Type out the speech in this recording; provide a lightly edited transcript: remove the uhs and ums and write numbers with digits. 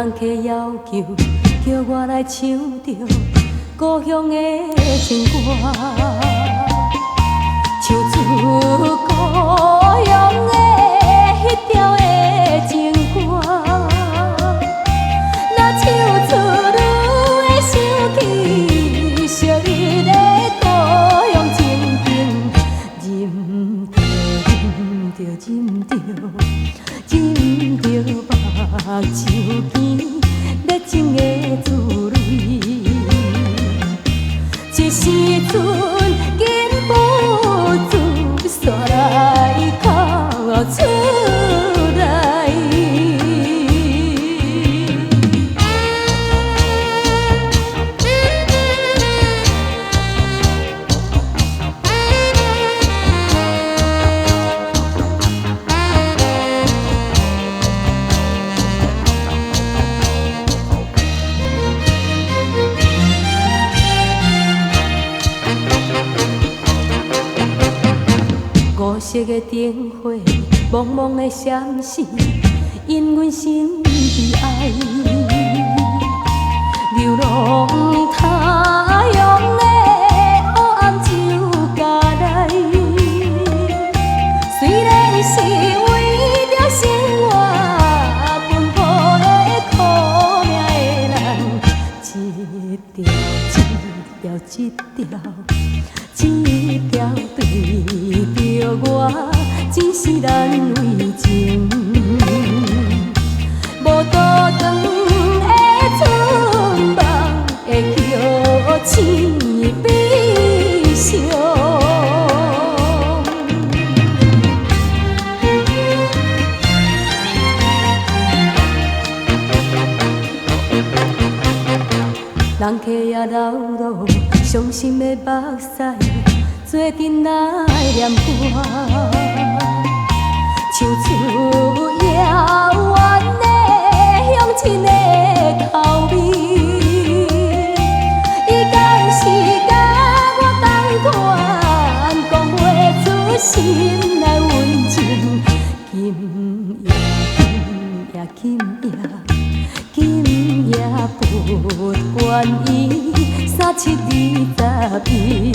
人客要求，叫我来唱着故乡的情歌，唱出故乡的迄条的情歌。若唱出愈会想起昔日的故乡情景，忍着忍着忍着目睭边热情的滋泪。一时阵禁不住煞来哭出来。五色的灯火，茫茫的闪烁，因阮心悲哀。流浪他乡的黑暗就加来，虽然是为着生活奔波的苦命的人，一条一条一条对着我，只是咱为情。无多长的春梦会叫醒悲伤。人客也流露伤心的目屎，做阵来念歌，唱出遥远的乡亲的口味。伊敢是甲我同款，讲袂出心内温情。今夜不愿意，3720片。